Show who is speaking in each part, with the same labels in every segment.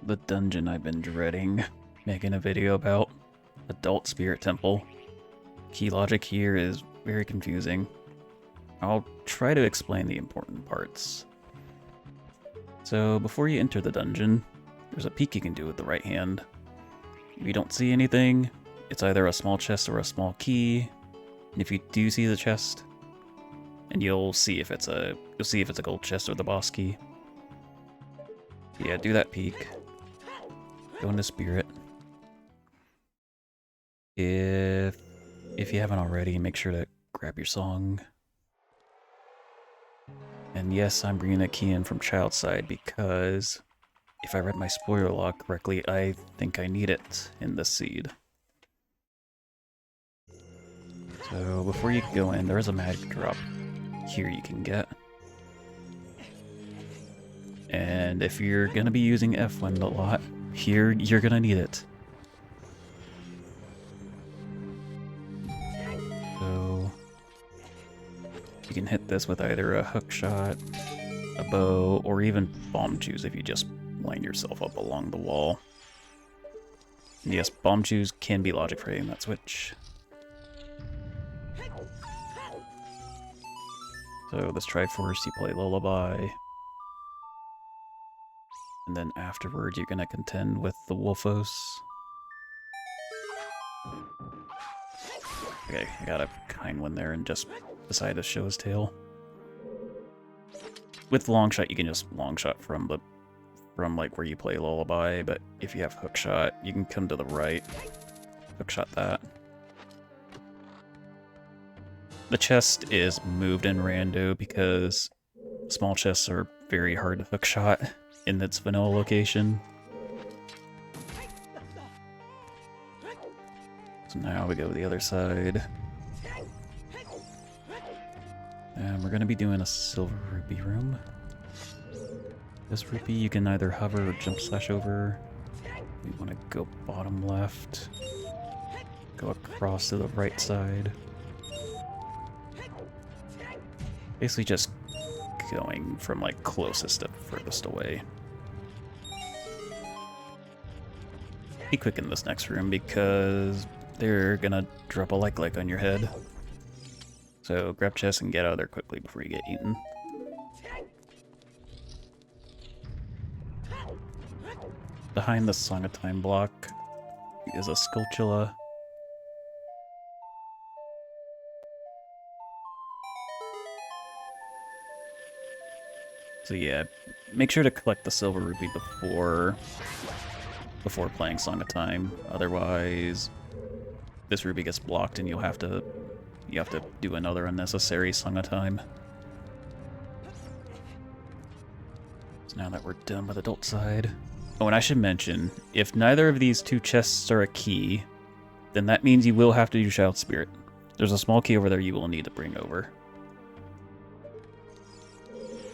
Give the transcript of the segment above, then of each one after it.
Speaker 1: the dungeon I've been dreading making a video about. Adult Spirit Temple. Key logic here is very confusing. I'll try to explain the important parts. So before you enter the dungeon, there's a peek you can do with the right hand. If you don't see anything, it's either a small chest or a small key. And if you do see the chest, and you'll see if it's a gold chest or the boss key. Yeah, do that peek. Go into Spirit. If you haven't already, make sure to grab your song. And yes, I'm bringing a key in from Child's side because if I read my spoiler log correctly, I think I need it in this seed. So before you go in, there is a magic drop here you can get. And if you're gonna be using F-Wind a lot, here you're gonna need it. So you can hit this with either a hook shot, a bow, or even bomb chews if you just line yourself up along the wall. And yes, bomb chews can be logic for hitting that switch. So this Triforce, you play Lullaby. And then afterward, you're gonna contend with the Wolfos. Okay, I got a kind one there and just decided to show his tail. With longshot, you can just longshot from like where you play Lullaby, but if you have hookshot, you can come to the right, hookshot that. The chest is moved in rando because small chests are very hard to hookshot in its vanilla location. So now we go to the other side. And we're going to be doing a silver rupee room. This rupee you can either hover or jump slash over. We want to go bottom left. Go across to the right side. Basically just going from like closest to furthest away. Be quick in this next room because they're gonna drop a like on your head. So grab chest and get out of there quickly before you get eaten. Behind the Song of Time block is a Skulltula. So yeah, make sure to collect the silver rupee before playing Song of Time. Otherwise, this rupee gets blocked and you have to do another unnecessary Song of Time. So now that we're done with adult side. Oh, and I should mention, if neither of these two chests are a key, then that means you will have to do Child Spirit. There's a small key over there you will need to bring over.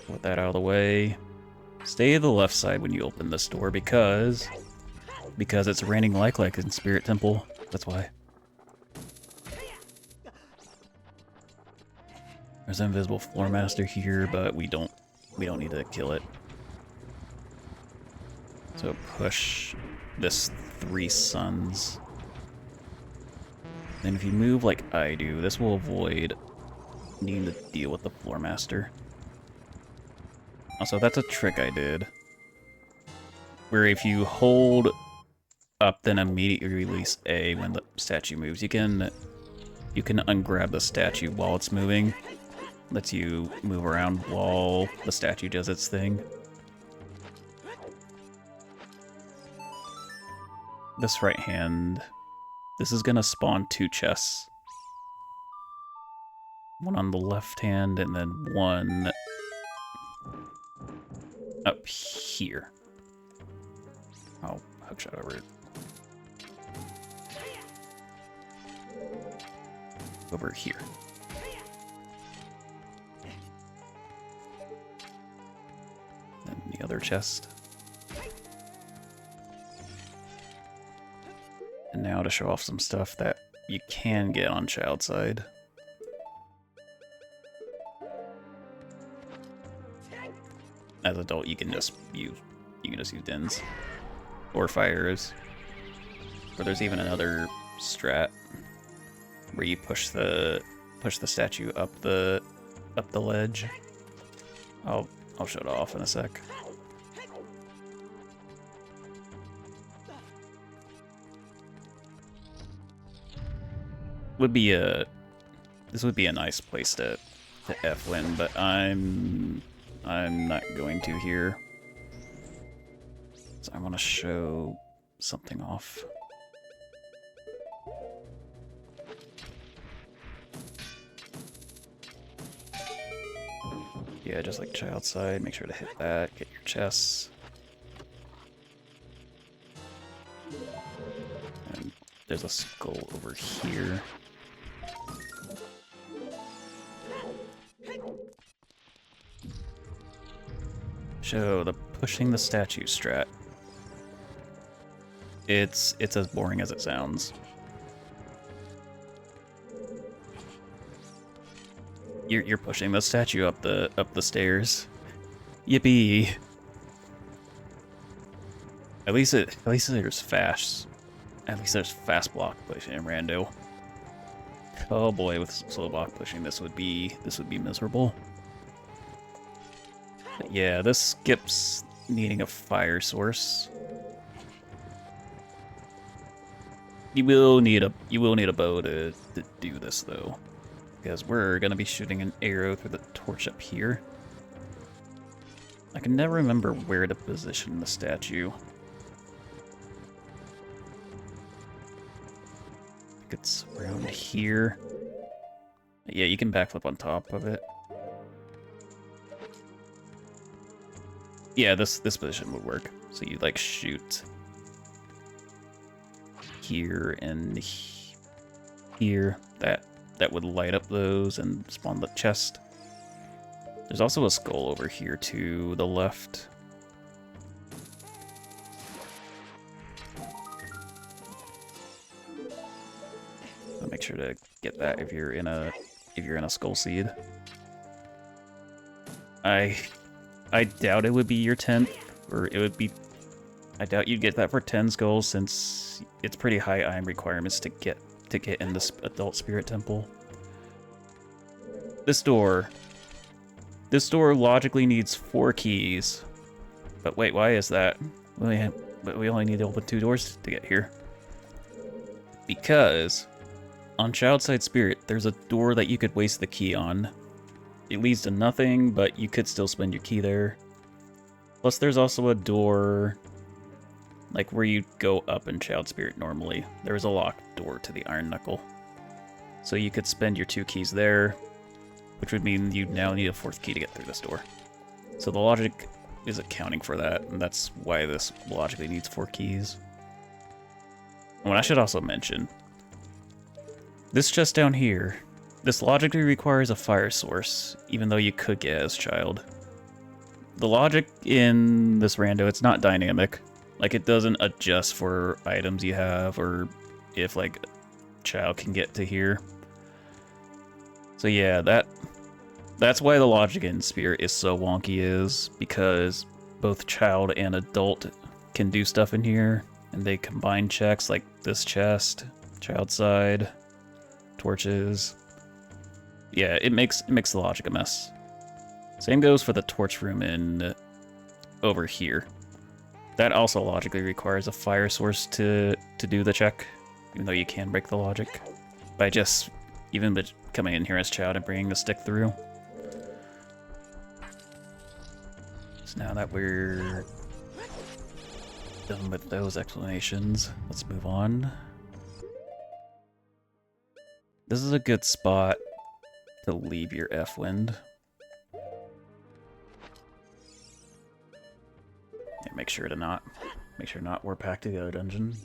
Speaker 1: Put that out of the way. Stay to the left side when you open this door because it's raining like in Spirit Temple. That's why. There's an invisible floor master here, but we don't need to kill it. So push this 3 suns. Then if you move like I do, this will avoid needing to deal with the floor master. Also, that's a trick I did, where if you hold up, then immediately release A when the statue moves. You can ungrab the statue while it's moving. Lets you move around while the statue does its thing. This right hand, this is gonna spawn 2 chests. One on the left hand and then one up here. I'll hookshot over it. Over here. Then the other chest. And now to show off some stuff that you can get on Child side. As adult, you can just use dins. or fires. Or there's even another strat where you push the statue up the ledge. I'll show it off in a sec. This would be a nice place to F-win, but I'm not going to here. So I want to show something off. Yeah, just like child side, make sure to hit that, get your chests. And there's a skull over here. Show the pushing the statue strat. It's as boring as it sounds. You're pushing the statue up the stairs. Yippee! At least there's fast. At least there's fast block pushing in Rando. Oh boy, with slow block pushing, this would be miserable. But yeah, this skips needing a fire source. You will need a bow to do this though, because we're gonna be shooting an arrow through the torch up here. I can never remember where to position the statue. I think it's around here. Yeah, you can backflip on top of it. Yeah, this position would work. So you like shoot here and here. That would light up those and spawn the chest. There's also a skull over here to the left. So make sure to get that if you're in a skull seed. I doubt it would be your 10th, or it would be. I doubt you'd get that for 10 skulls since it's pretty high item requirements to get in this adult spirit temple. This door logically needs 4 keys. But wait, why is that? But we only need to open 2 doors to get here. Because on Child Side Spirit, there's a door that you could waste the key on. It leads to nothing, but you could still spend your key there. Plus, there's also a door, like where you go up in Child Spirit normally. There's a locked door to the Iron Knuckle. So you could spend your 2 keys there, which would mean you now need a 4th key to get through this door. So the logic is accounting for that, and that's why this logically needs 4 keys. And I should also mention, this chest down here, this logically requires a fire source, even though you could get it as child. The logic in this rando, it's not dynamic. Like, it doesn't adjust for items you have, or if, like, a child can get to here. So yeah, that's why the logic in Spirit is so wonky, is because both child and adult can do stuff in here, and they combine checks like this chest, child side, torches. Yeah, it makes the logic a mess. Same goes for the torch room in over here. That also logically requires a fire source to do the check, even though you can break the logic by just even coming in here as child and bringing the stick through. So now that we're done with those explanations, let's move on. This is a good spot to leave your F-Wind. Yeah, make sure not warp back to the other dungeon.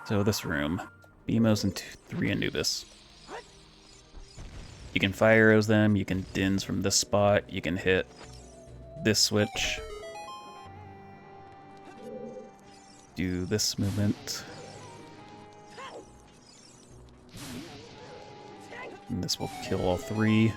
Speaker 1: So this room, Beamos and 3 Anubis. You can fire arrows them, you can dins from this spot, you can hit this switch. Do this movement. And this will kill all 3.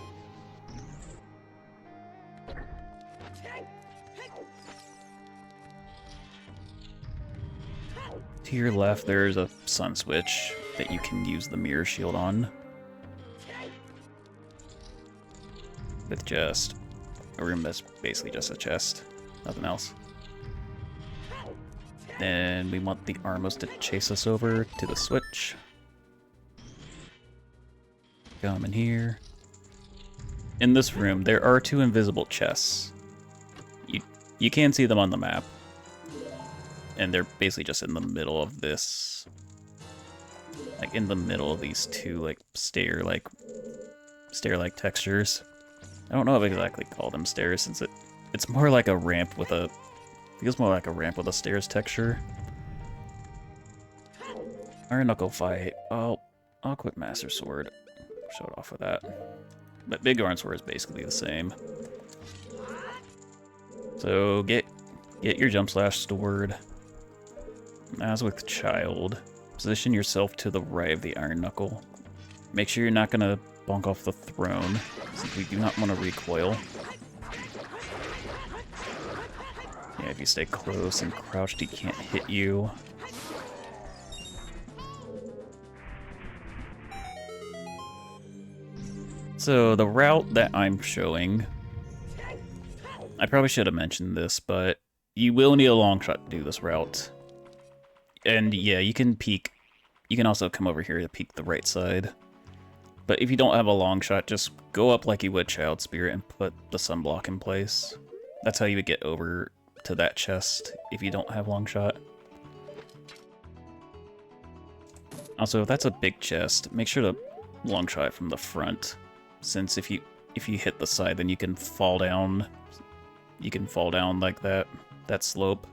Speaker 1: To your left, there's a sun switch that you can use the mirror shield on. With just a room that's basically just a chest, nothing else. Then we want the Armos to chase us over to the switch. Come in here. In this room, there are 2 invisible chests. You can see them on the map. And they're basically just in the middle of this. Like in the middle of these 2 like stair-like textures. I don't know if I exactly call them stairs since it's more like a ramp with a feels more like a ramp with a stairs texture. Iron Knuckle fight. I'll quit Master Sword. Show it off with that. But Big Iron Sword is basically the same. So get your jump slash stored. As with Child, position yourself to the right of the Iron Knuckle. Make sure you're not gonna bonk off the throne, since we do not want to recoil. Yeah, if you stay close and crouched, he can't hit you. So the route that I'm showing, I probably should have mentioned this, but you will need a long shot to do this route. And yeah, you can peek. You can also come over here to peek the right side. But if you don't have a long shot, just go up like you would Child Spirit and put the sunblock in place. That's how you would get over to that chest if you don't have long shot. Also, if that's a big chest, make sure to long shot from the front, since if you hit the side, then you can fall down. You can fall down like that slope.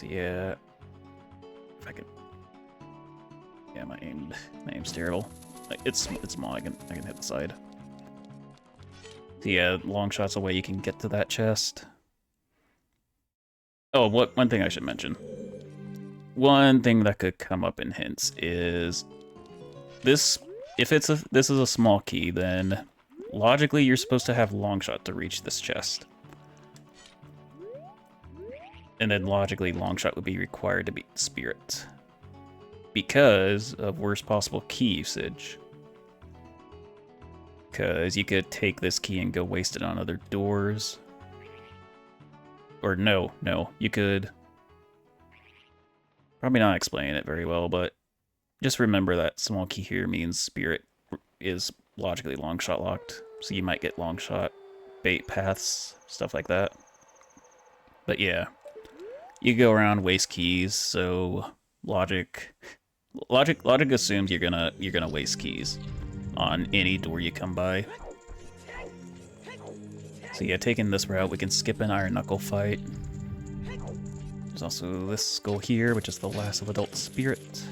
Speaker 1: So yeah, if I could, yeah, my aim's terrible. Like, it's small. I can hit the side. So yeah, long shot's a way you can get to that chest. Oh, one thing I should mention. One thing that could come up in hints is this. If this is a small key, then logically you're supposed to have long shot to reach this chest. And then logically, Longshot would be required to beat Spirit. Because of worst possible key usage. Because you could take this key and go waste it on other doors. Or no, you could... Probably not explaining it very well, but just remember that small key here means Spirit is logically Longshot locked. So you might get Longshot, bait paths, stuff like that. But yeah. You go around, waste keys, so logic assumes you're gonna waste keys on any door you come by. So yeah, taking this route, we can skip an Iron Knuckle fight. There's also this skull here, which is the last of Adult Spirit.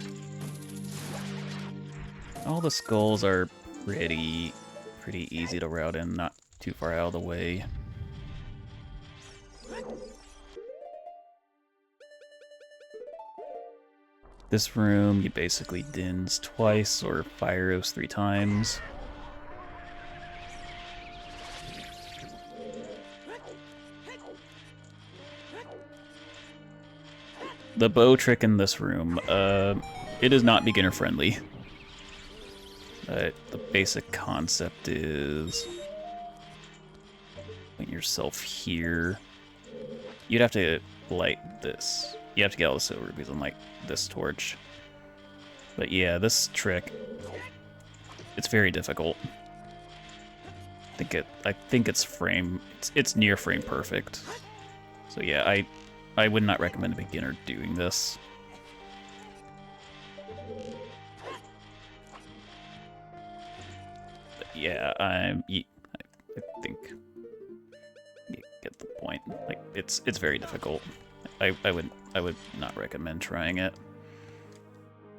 Speaker 1: All the skulls are pretty easy to route in, not too far out of the way. This room, you basically dins twice or fire arrows 3 times. The bow trick in this room, it is not beginner friendly. The basic concept is put yourself here. You'd have to light this. You have to get all the silver rubies and light this torch. But yeah, this trick, it's very difficult. I think it's near frame perfect. So yeah, I would not recommend a beginner doing this. But yeah, I think you get the point. Like it's very difficult. I would not recommend trying it.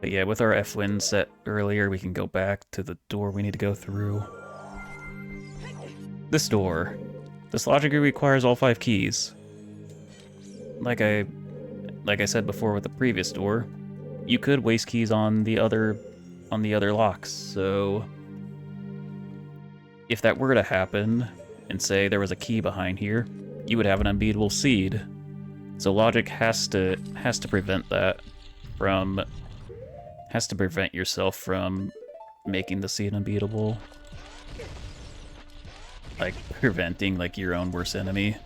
Speaker 1: But yeah, with our F-Win set earlier, we can go back to the door we need to go through. This door. This logically requires all 5 keys. Like I said before with the previous door, you could waste keys on the other on the other locks. So if that were to happen, and say there was a key behind here, you would have an unbeatable seed. So logic has to prevent that from, has to prevent yourself from making the seed unbeatable. Like preventing like your own worst enemy.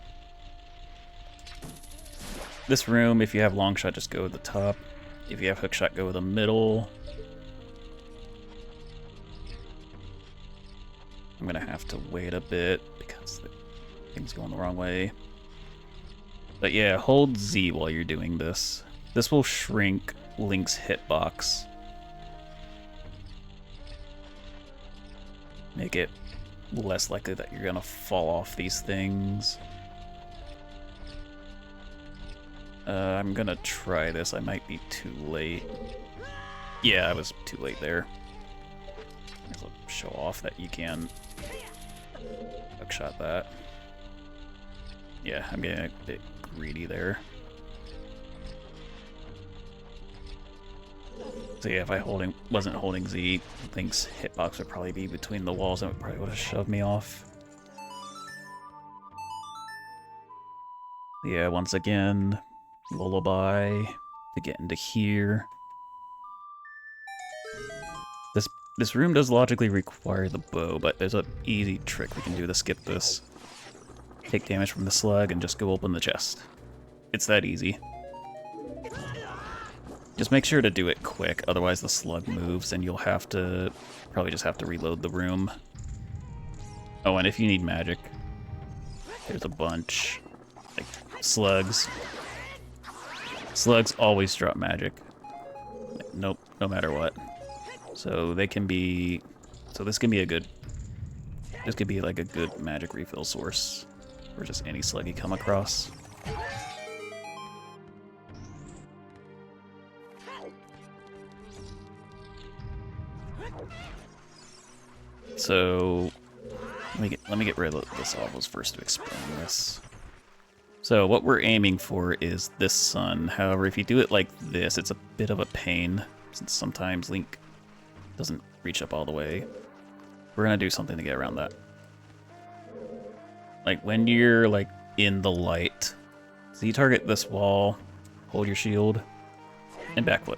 Speaker 1: This room, if you have longshot, just go to the top. If you have hookshot, go to the middle. I'm gonna have to wait a bit because the thing's going the wrong way. But yeah, hold Z while you're doing this. This will shrink Link's hitbox. Make it less likely that you're gonna fall off these things. I'm gonna try this. I might be too late. Yeah, I was too late there. I'll show off that you can hookshot that. Yeah, I'm getting a bit greedy there. So yeah, if I wasn't holding Z, Link's hitbox would probably be between the walls and it probably would have shoved me off. Yeah, once again, lullaby to get into here. This room does logically require the bow, but there's an easy trick we can do to skip this. Take damage from the slug and just go open the chest. It's that easy. Just make sure to do it quick, otherwise the slug moves and you'll have to probably just have to reload the room. Oh, and if you need magic, there's a bunch. Like slugs. Slugs always drop magic. Like, nope, no matter what. So they can be, so this can be a good, this could be like a good magic refill source for just any slug you come across. So let me get rid of this ovals first to explain this. So what we're aiming for is this sun. However, if you do it like this, it's a bit of a pain since sometimes Link doesn't reach up all the way. We're gonna do something to get around that. Like when you're like in the light, so you target this wall, hold your shield, and backflip.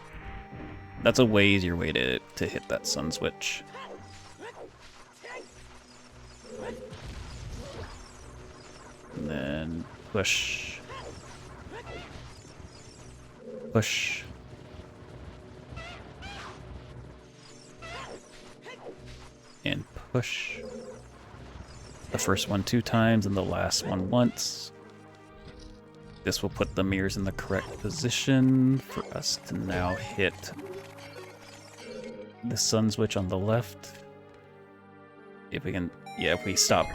Speaker 1: That's a way easier way to hit that sun switch. And then push. Push. And push. The first one 2 times and the last one once. This will put the mirrors in the correct position for us to now hit the sun switch on the left. If we can, yeah, if we stop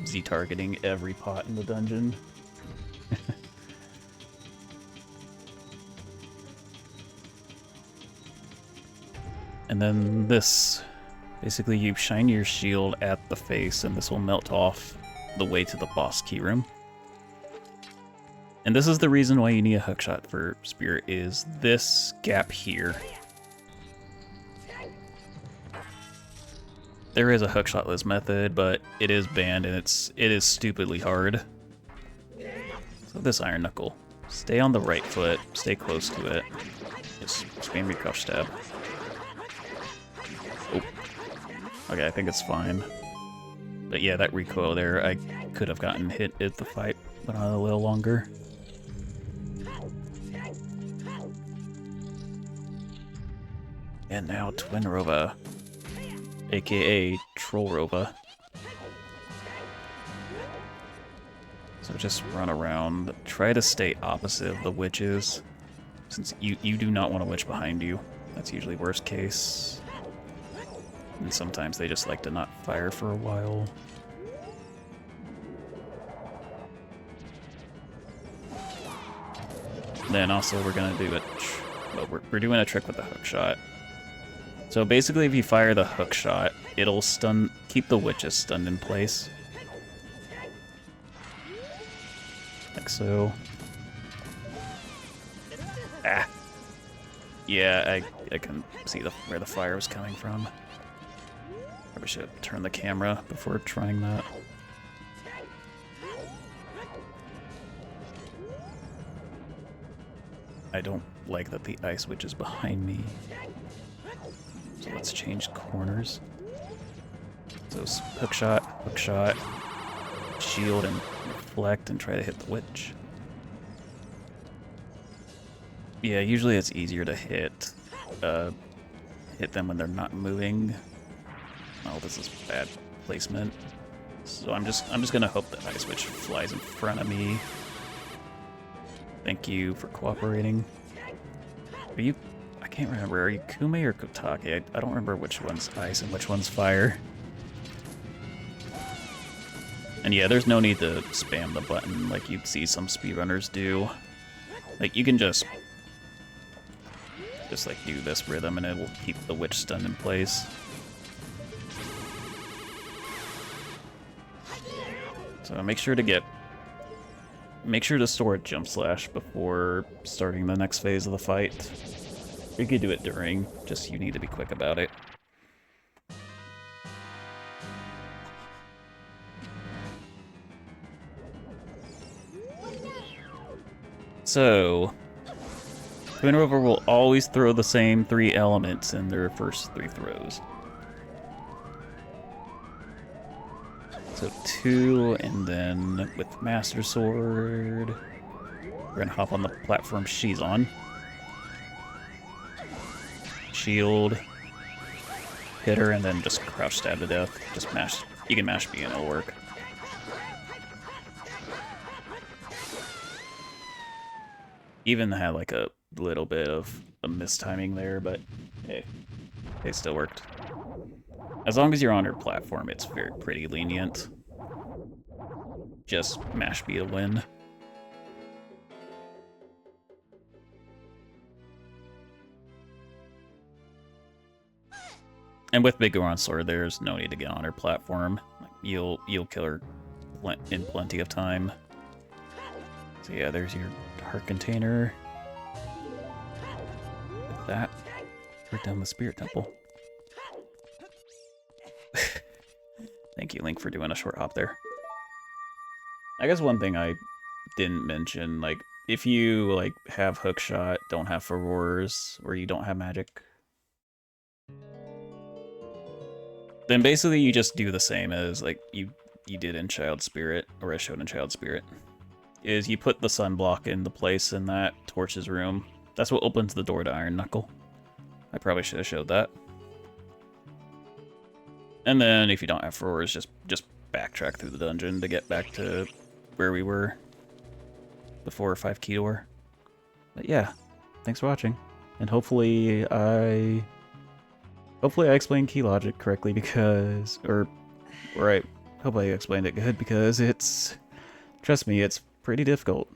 Speaker 1: Z targeting every pot in the dungeon. And then this, basically you shine your shield at the face and this will melt off the way to the boss key room. And this is the reason why you need a hookshot for Spirit, is this gap here. There is a hookshotless method, but it is banned and it is stupidly hard. So this Iron Knuckle, stay on the right foot, stay close to it. Just spam your crouch stab. Oh. Okay, I think it's fine. But yeah, that recoil there, I could have gotten hit if the fight went on a little longer. And now Twin Rova, aka Troll Rova. So just run around, try to stay opposite of the witches, since you do not want a witch behind you. That's usually worst case. And sometimes they just like to not fire for a while. Then also we're gonna do we're doing a trick with the hookshot. So basically if you fire the hookshot, it'll keep the witches stunned in place. Like so. Ah. Yeah, I can see where the fire was coming from. Probably should have turned the camera before trying that. I don't like that the ice witch is behind me. So let's change corners. So hook shot, shield and reflect and try to hit the witch. Yeah, usually it's easier to hit them when they're not moving. Oh, this is bad placement. So I'm just gonna hope that ice witch flies in front of me. Thank you for cooperating. Are you? I can't remember. Are you Kume or Kotake? I don't remember which one's ice and which one's fire. And yeah, there's no need to spam the button like you'd see some speedrunners do. Like you can just like do this rhythm and it will keep the witch stunned in place. So make sure to store a jump slash before starting the next phase of the fight. You could do it during, just you need to be quick about it. So, Twin Rover will always throw the same 3 elements in their first 3 throws. So 2, and then with Master Sword, we're gonna hop on the platform she's on. Shield, hit her, and then just crouch stab to death. Just mash, you can mash B and it'll work. Even had like a little bit of a mistiming there, but hey, it still worked. As long as you're on her platform, it's pretty lenient. Just mash B to win. And with Big Goron Sword, there's no need to get on her platform. You'll kill her in plenty of time. So yeah, there's your heart container. With that, we're down the Spirit Temple. Thank you, Link, for doing a short hop there. I guess one thing I didn't mention, like, if you, like, have hookshot, don't have furores, or you don't have magic, then basically you just do the same as, like, you did in Child Spirit, or I showed in Child Spirit. Is you put the sunblock into place in that Torch's room. That's what opens the door to Iron Knuckle. I probably should have showed that. And then if you don't have furores, just backtrack through the dungeon to get back to where we were before 5 key door. But yeah, thanks for watching. And hopefully I explained key logic correctly because, hopefully I explained it good because trust me, it's pretty difficult.